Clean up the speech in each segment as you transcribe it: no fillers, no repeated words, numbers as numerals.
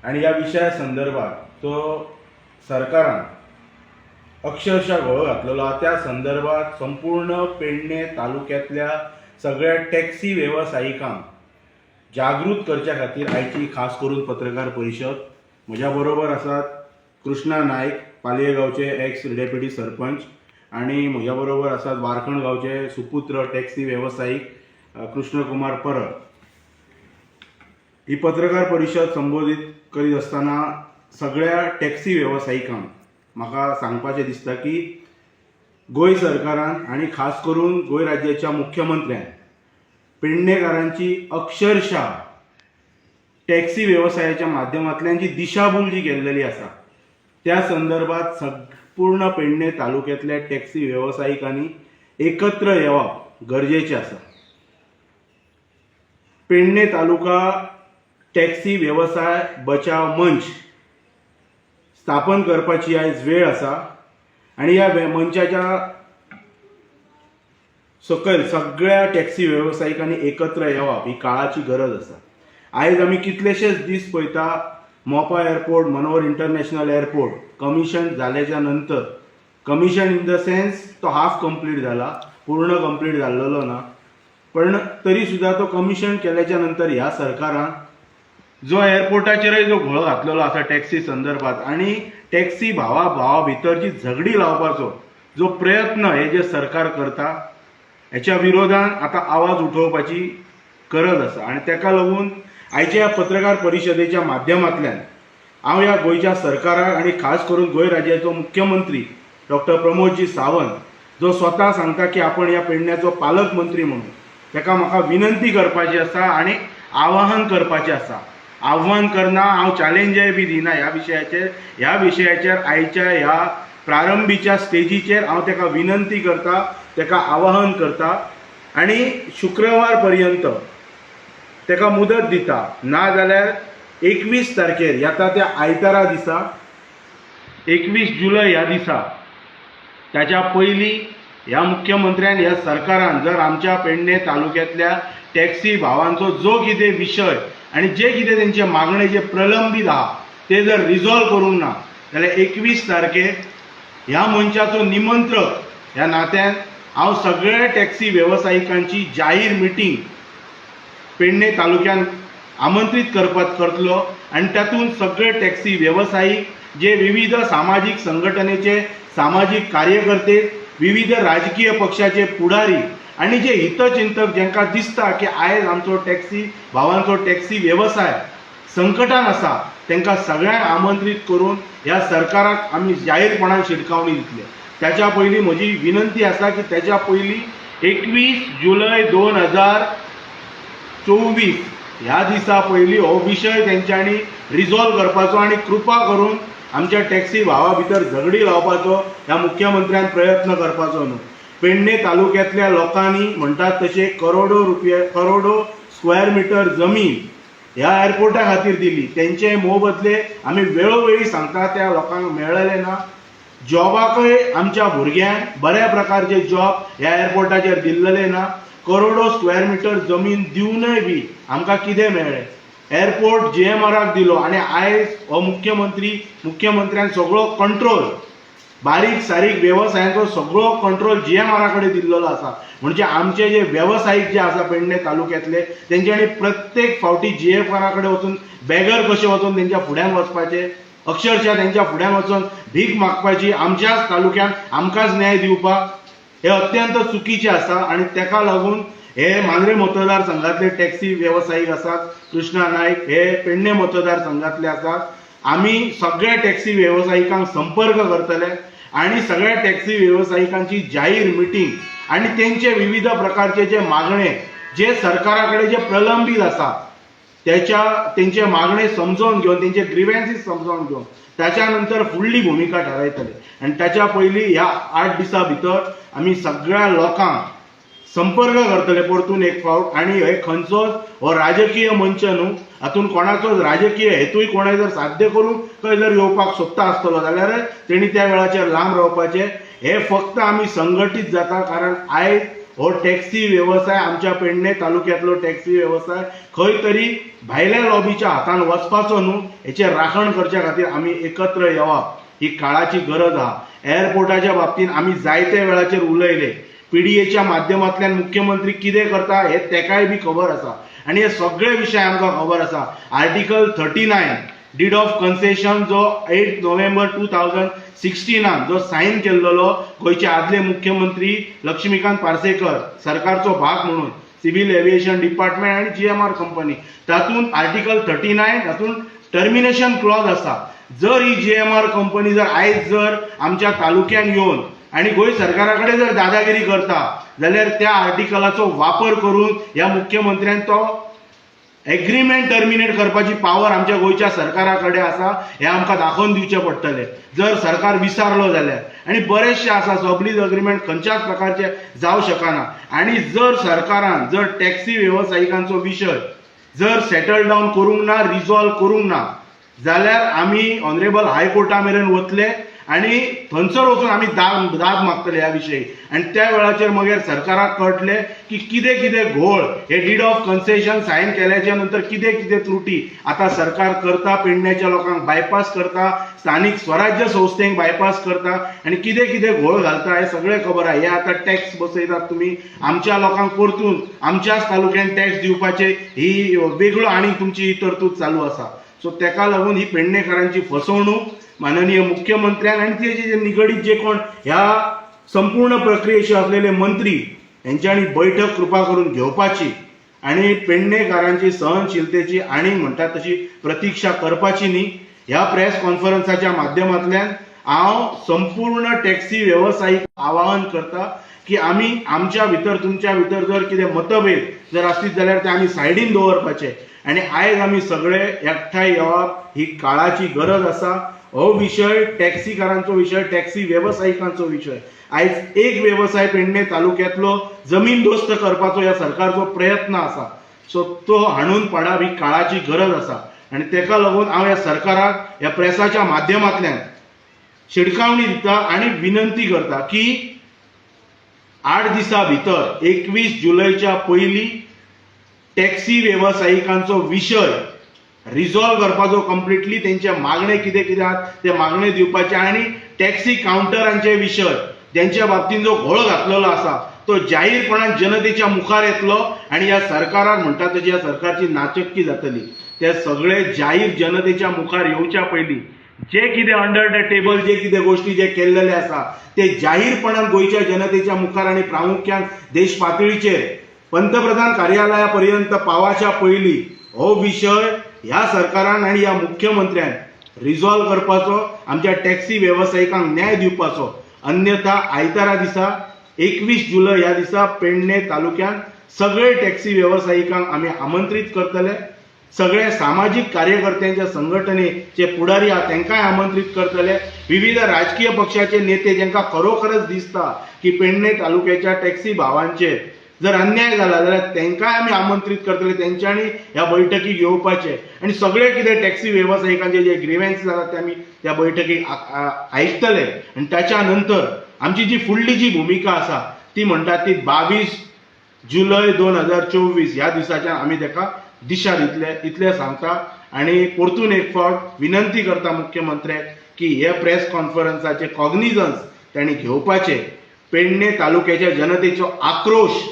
आणि या विषया संदर्भात तो सरकारान अक्षरशः घोळ घातलेलो. त्या संदर्भात संपूर्ण पेडणे तालुक्यातल्या सगळ्या टॅक्सी व्यावसायिकांक जागृत करच्या खातीर आयची खास करून पत्रकार परिशद. म्हज्या बरोबर आसात कृष्णा नायक, पालये गांवचे एक्स डेप्युटी सरपंच, आणि म्हज्या बरोबर आसात वारखण गांवचे सुपुत्र टॅक्सी व्यावसायिक कृष्णकुमार परब. ही पत्रकार परिशद संबोधित करीत असताना सगळ्या टॅक्सी व्यावसायिकांक म्हाका सांगपाचें दिसता की गोंय सरकारान आणि खास करून गोंय राज्याच्या मुख्यमंत्र्यान पेडणेकारांची अक्षरशः टॅक्सी व्यवसायाच्या माध्यमांतल्यान जी दिशाभूल जी केल्लेली आसा त्या संदर्भात संपूर्ण पेडणे तालुक्यातल्या टॅक्सी व्यावसायिकांनी एकत्र येवप गरजेचें आसा. पेडणे तालुका टॅक्सी व्यवसाय बचाव मंच स्थापन करपाची आयज वेळ आसा आणि ह्या मंचाच्या सकयल सगळ्या टॅक्सी व्यावसायिकांनी एकत्र येवप ही काळाची गरज आसा. आयज आमी कितलेशेच दीस पळयता Mopa airport, Manohar international airport commission जाल्याच्या नंतर, कमिशन इन द सेन्स तो हाफ कंप्लीट जाला, पूर्ण कंप्लीट जाल्लो ना, पण तरी सुद्धा तो कमिशन केल्याच्या नंतर ह्या सरकारान जो एअरपोर्टाचेरय जो घोळ घातलेलो आसा टॅक्सी संदर्भात आणि टॅक्सी भावा भितरची झगडी लावपाचो जो प्रयत्न हे जे सरकार करता हेच्या विरोधान आता आवाज उठोवपाची गरज आसा. आणि ताका लागून आयच्या ह्या पत्रकार परिशदेच्या माध्यमांतल्यान हांव ह्या गोंयच्या सरकाराक आणि खास करून गोंय राज्याचो मुख्यमंत्री डॉक्टर प्रमोदजी सावंत जो स्वता सांगता की आपण ह्या पेडण्याचो पालकमंत्री म्हणून ताका म्हाका विनंती करपाची आसा आणि आवाहन करपाचें आसा. आव्हान करना, हांव चॅलेंजय बी दिना ह्या विशयाचेर आयच्या ह्या प्रारंभीच्या स्टेजीचेर हांव ताका विनंती करता, ताका आवाहन करता आणि शुक्रवार पर्यंत ताका मुदत दिता. ना जाल्यार 21 तारखेर येता त्या आयतारा दिसा 21 जुलय ह्या दिसा ताच्या पयलीं ह्या मुख्यमंत्र्यान ह्या सरकारान जर आमच्या पेडणे तालुक्यातल्या टॅक्सी भावांचो जो कितें विशय आणि जे कितें तेंचे मागणे जे प्रलंबीत आहा ते जर रिझॉल्व करूंक ना जाल्यार 21 तारखेर ह्या मंचाचो निमंत्रक ह्या नात्यान हांव सगळ्या टॅक्सी व्यावसायिकांची जाहीर मिटींग पेडणे तालुक्यान आमंत्रीत करतलो आणि तातूंत सगळे टॅक्सी व्यावसायिक जे विविध सामाजीक संघटनेचे सामाजीक कार्यकर्ते, विविध राजकीय पक्षाचे पुढारी आणि जे हितचिंतक जांकां दिसता की आयज आमचो टॅक्सी भावांचो टॅक्सी व्यवसाय संकटान आसा तांकां सगळ्यांक आमंत्रीत करून ह्या सरकाराक आमी जाहीरपणान शिटकावणी दितले. त्याच्या पयलीं म्हजी विनंती आसा की त्याच्या पयलीं 21 जुलय 2024 ह्या दिसा पयलीं हो विशय तेंच्यांनी रिझॉल्व करपाचो आणि कृपा करून आमच्या टॅक्सी भावा भितर झगडी लावपाचो ह्या मुख्यमंत्र्यान प्रयत्न करपाचो न्हू. पेडणे तालुक्यातल्या लोकांनी म्हणटात तशे करोडो स्क्वेअर मिटर जमीन ह्या एअरपोर्टा खातीर दिली. तेंचे मोबदले आमी वेळोवेळी सांगता त्या लोकांक मेळ्ळले ना. जॉबाकय आमच्या भुरग्यांक बऱ्या प्रकारचे जॉब ह्या एअरपोर्टाचेर दिल्लेले ना. करोडो स्क्वेअर मिटर जमीन दिवनय बी आमकां कितें मेळ्ळें? एअरपोर्ट GMRक दिलो आणि आयज हो मुख्यमंत्र्यान सगळो कंट्रोल बारीक सारीक व्यवसायांचो सगळो कंट्रोल GMR कडेन दिल्लो आसा. म्हणजे आमचे जे व्यावसायिक जे आसा पेडणे तालुक्यातले तेंच्यांनी प्रत्येक फावटी GFR कडेन वचून बॅगर कशें वचून तेंच्या फुड्यान वचपाचें, अक्षरशः तेंच्या फुड्यान वचून भीक मागपाची, आमच्याच तालुक्यान आमकांच न्याय दिवपाक, हे अत्यंत चुकीचें आसा. आणि ताका लागून हे मांद्रे मतदारसंघातले टॅक्सी व्यावसायिक आसात, कृष्णा नायक हे पेडणे मतदारसंघातले आसात. आमी सगळ्या टॅक्सी व्यावसायिकांक संपर्क करतले आणि सगळ्या टॅक्सी व्यावसायिकांची जाहीर मिटींग आणि तेंचे विविध प्रकारचे जे मागणे जे सरकारा कडेन जे प्रलंबीत आसा तेंचे मागणे समजून घेवन, तेंचे ग्रीव्हन्सीस समजून घेवन त्याच्यानंतर फुडली भूमिका ठरयतले. आणि त्याच्या पयलीं ह्या 8 दिसां भितर आमी सगळ्या लोकांक संपर्क करतले परतून एक फावट. आणि हे खंयचोच हो राजकीय मंच न्हू, हातून कोणाचोच राजकीय हेतूय कोणें जर साध्य करूंक खंय जर येवपाक सोदता आसतलो जाल्यार तेणी त्या वेळाचेर लांब रावपाचें. हे फक्त आमी संघटीत जाता कारण आयज हो टॅक्सी व्यवसाय आमच्या पेडणे तालुक्यातलो टॅक्सी व्यवसाय खंय तरी भायल्या लॉबीच्या हातान वचपाचो न्हू हेचेर राखण करच्या खातीर आमी एकत्र येवप ही काळाची गरज आहा। एअरपोर्टाच्या बाबतीत आमी जायते वेळाचेर उलयले, पीडीएच्या माध्यमांतल्यान मुख्यमंत्री कितें करता हे तेकाय बी खबर आसा आणि हे सगळे विशय आमकां खबर आसा। आर्टिकल 39 डीड ऑफ कन्सेशन जो 8 नोव्हेंबर 2016 जो साईन केल्लो गोयचे आदले मुख्यमंत्री लक्ष्मीकांत पार्सेकर सरकारचो भाग म्हणून सिव्हिल एव्हिएशन डिपार्टमेंट आणि GMR कंपनी तातूंत आर्टिकल 39 तातूंत टर्मिनेशन क्लॉज आसा। जर ही GMR कंपनी जर आयज जर आमच्या तालुक्यान येवन आणि गोंय सरकारा कडेन जर दादागिरी करता जाल्यार त्या आर्टिकलाचो वापर करून ह्या मुख्यमंत्र्यान तो एग्रीमेंट टर्मिनेट करपाची पावर आमच्या गोयच्या सरकारा कडेन आसा हे आमकां दाखोवन दिवचें पडटलें जर सरकार विसरलो जाल्यार। आणि बरेचशे आसा सबलीज अग्रीमेंट खंयच्याच प्रकारचे जावं शकना आणि जर सरकारान जर टॅक्सी वेवसायिकांचो विशय जर सेटल डावन करूंक ना, रिजॉल्व करूंक ना जाल्यार आमी ऑनरेबल हायकोर्टा मेरेन वतले आणि थंयसर वचून आमी दाद मागतले ह्या विशयी आणि त्या वेळाचेर मागीर सरकाराक कळटले की कितें कितें घोळ हे डीड ऑफ कन्सेशन सायन केल्याच्या नंतर कितें कितें त्रुटी आता सरकार करता, पेडण्याच्या लोकांक बायपास करता, स्थानिक स्वराज्य संस्थेक बायपास करता आणि कितें कितें घोळ घालता हे सगळें खबर आहे। हे आता टॅक्स बसयतात तुम्ही आमच्या लोकांक परतून आमच्याच तालुक्यान टॅक्स दिवपाचे ही वेगळो आणि तुमची तरतूद चालू आसा। सो तेका लागून ही पेडणेकारांची फसवणूक माननीय मुख्यमंत्र्यान आणि तेजे निगडीत जे कोण ह्या संपूर्ण प्रक्रियेशी असलेले मंत्री यांच्यानी बैठक कृपा करून घेवपाची आणि पेडणेकारांची सहनशीलतेची आणि म्हणतात तशी प्रतीक्षा करपाची न्ही। ह्या प्रेस कॉन्फरन्साच्या माध्यमांतल्यान हांव संपूर्ण टॅक्सी वेवसायीक आवाहन करता की आमी आमच्या भितर तुमच्या भितर जर कितें मतभेद जर आसलीत जाल्यार ते आमी सायडीन दवरपाचे आणि आयज आमी सगळे एकठांय येवप ही काळाची गरज आसा। हो विषय टॅक्सीकारांचो विषय, टॅक्सी वेवसायिकांचो विषय। आयज एक व्यवसाय पेडणे तालुक्यातलो जमीन दोस्त करपाचो ह्या सरकारचो प्रयत्न आसा, सो तो हाडून पाडप ही काळाची गरज आसा आणि तेका लागून हांव ह्या सरकाराक ह्या प्रेसाच्या माध्यमांतल्यान शिडकावणी दिता आणि विनंती करता की 8 दिसां भितर 21 जुलयच्या पयलीं टॅक्सी वेवसायिकांचो विषय रिजॉल्व करपाचो कंप्लिटली तेंचे मागणे कितें कितें आहात ते मागणे दिवपाचे आणि टॅक्सी काउंटरांचे विशय ज्यांच्या बाबतीत जो घोळ घातलेलो आसा तो जाहीरपणान जनतेच्या मुखार येतलो आणि या सरकाराक म्हणटा तशी या सरकारची नाचक्की जातली। ते सगळे जाहीर जनतेच्या मुखार येवच्या पयलीं जे कितें अंडर द टेबल जे कितें गोष्टी जे केल्लेले आसा ते जाहीरपणान गोयच्या जनतेच्या मुखार आणि प्रामुख्यान देश पातळीचेर पंतप्रधान कार्यालयापर्यंत पावाच्या पयलीं हो विषय ह्या सरकारान आणि ह्या मुख्यमंत्र्यान रिजॉल्व करपाचो, आमच्या टॅक्सी वेवसायिकांक न्याय दिवपाचो। अन्यथा आयतारा दिसा 21 जुलय ह्या दिसा पेडणे तालुक्यान सगळे टॅक्सी वेवसायिकांक आमी आमंत्रित करतले, सगळे सामाजिक कार्यकर्त्यांच्या संघटनेचे पुढारी आहात तांकांय आमंत्रित करतले, विविध राजकीय पक्षाचे नेते ज्यांका खरोखरच दिसता की पेडणे तालुक्याच्या टॅक्सी भावांचेर जर अन्याय झाला जाल्यार तांकांय आमी आमंत्रित करतले, तेंच्यांनी ह्या बैठकीक येवपाचे आणि सगळे कितें टॅक्सी वेवसायिकांचे जे ग्रीव्हन्स आसात ते आमी त्या बैठकीक आयकतले आणि त्याच्या नंतर आमची जी फुडली जी भूमिका आसा ती म्हणटा ती 22 जुलय 2024 ह्या दिसाच्यान आमी ताका दिशा दितले इतले सांगता आणि परतून एक फावट विनंती करता मुख्यमंत्र्याक की हे प्रेस कॉन्फरन्साचे कॉग्निजन्स त्यांनी घेवपाचे। पेडणे तालुक्याच्या जनतेचो आक्रोश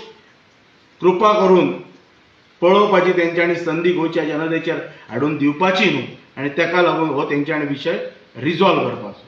कृपा करून पळोवपाची तेंच्यांनी संधी गोंयच्या जनतेचेर हाडून दिवपाची न्हू आणि तेका लागून हो तेंच्यांनी विशय रिजॉल्व करपाचो।